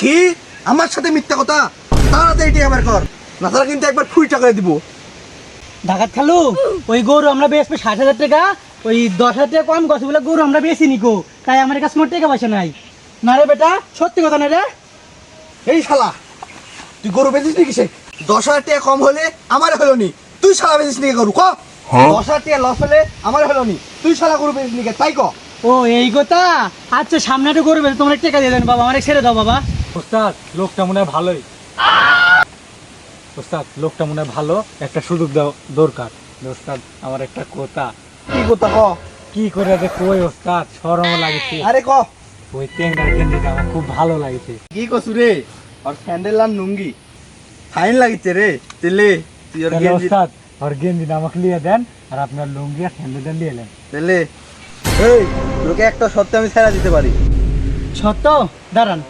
কি আমার সাথে মিথ্যা কথা? তাড়াতাড়ি টাকা বের কর, না তারা কিন্তু একবার ফুইটা করে দিব। ডাকাত খালু, ওই গরু আমরা বেচবো 60,000 টাকা, ওই 10,000 টাকা কম গেছে বলে গরু আমরা বেশি নিকো, তাই আমার কাছে মোট টাকা পয়সা নাই। না রে বেটা, সত্যি কথা না রে। এই শালা, তুই গরু বেচিস নি কিসে? 10,000 টাকা কম হলে আমার হলো নি, তুই শালা বেচিস নি গরু ক? 10,000 টাকা লস হলে আমার হলো নি, তুই শালা গরু বেচিস নি তাই ক? ও এই কথা। আচ্ছা সামনে একটা গরু বেচে তোমার টাকা দিয়ে দেন বাবা, আমার ছেড়ে দাও বাবা। ওস্তাদ লোকটা মনে হয় ভালোই। ওস্তাদ লোকটা মনে হয় ভালো, একটা সুযোগ দাও দরকার। ওস্তাদ আমার একটা কথা। কি কথা ক? কি করে যে কই ওস্তাদ, শরমও লাগছে। আরে ক। ওই টেঙ্গার গেঞ্জিটা আমার খুব ভালো লাগছে। কি কছু রে? আর স্যান্ডেল আর লুঙ্গি ফাইন লাগিছে রে। তেলে তুই আর তাহলে গেঞ্জি ওস্তাদ ওর গেঞ্জিটা আমাকে নিয়ে দেন, আর আপনার লুঙ্গি আর স্যান্ডেলটা নিয়ে নেন। তেলে এই তোকে একটা সত্যি আমি ছেড়ে দিতে পারি। সত্য দাঁড়ান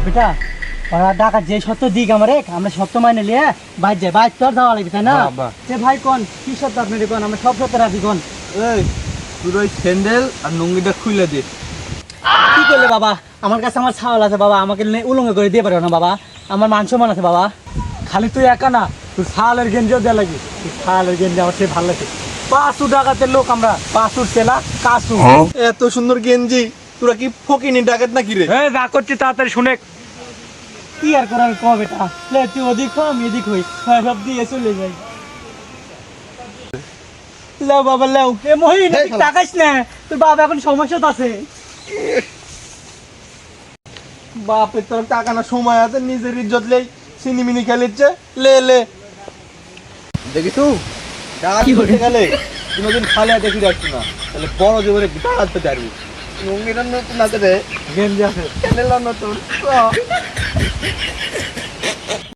বেটা, ওরা ডাকাত যে সত্য দিক আমার আমরা সত্য মাইনে লিয়ে বাইর যাই, বাইর তো আর দেওয়া লাগবে তাই না? হ্যাঁ, বাহ। সে ভাই কোন কি সত্য আপনি কোন, আমরা সব সত্য রাখি কোন। এই তুই ওই স্যান্ডেল আর লুঙ্গিটা খুলে দে। কি করলে বাবা, আমার কাছে আমার ছাওয়াল আছে বাবা, আমাকে উলঙ্গ করে দিয়ে পারো না বাবা, আমার মান সম্মান আছে বাবা। খালি তুই একা না, তুই শালের গেঞ্জিও দেওয়া লাগবে। তুই শালের গেঞ্জি আমার সে ভালো লাগে। 500 ডাকাতের লোক আমরা, 500 সেলা কাসু। এত সুন্দর গেঞ্জি, তোরা কি ফকিনি ডাকাত নাকি রে? এই যা করছি তাড়াতাড়ি শুনে। কি আর করার ক বেটা, লে তুই ওদিক হো আমি এদিক হই, সব দিয়ে চলে যাই। লাও বাবা লাও, এ মহিন এই শালা। টাকাইস না, তোর বাবা এখন সমস্যা তো আছে। বাপের তোর টাকা না সময় আছে, নিজের ইজ্জত লেই সিনিমিনি খেলিচ্ছে। লে লে দেখি তুই ডাকাত কি করতে করে? গেলে কোনোদিন খালে দেখি যাচ্ছি না, তাহলে বড় জীবনে ডাকাত পেতে পারবি। লুঙ্গিটা নতুন আছে রে, গেঞ্জি আছে। স্যান্ডেল নতুন।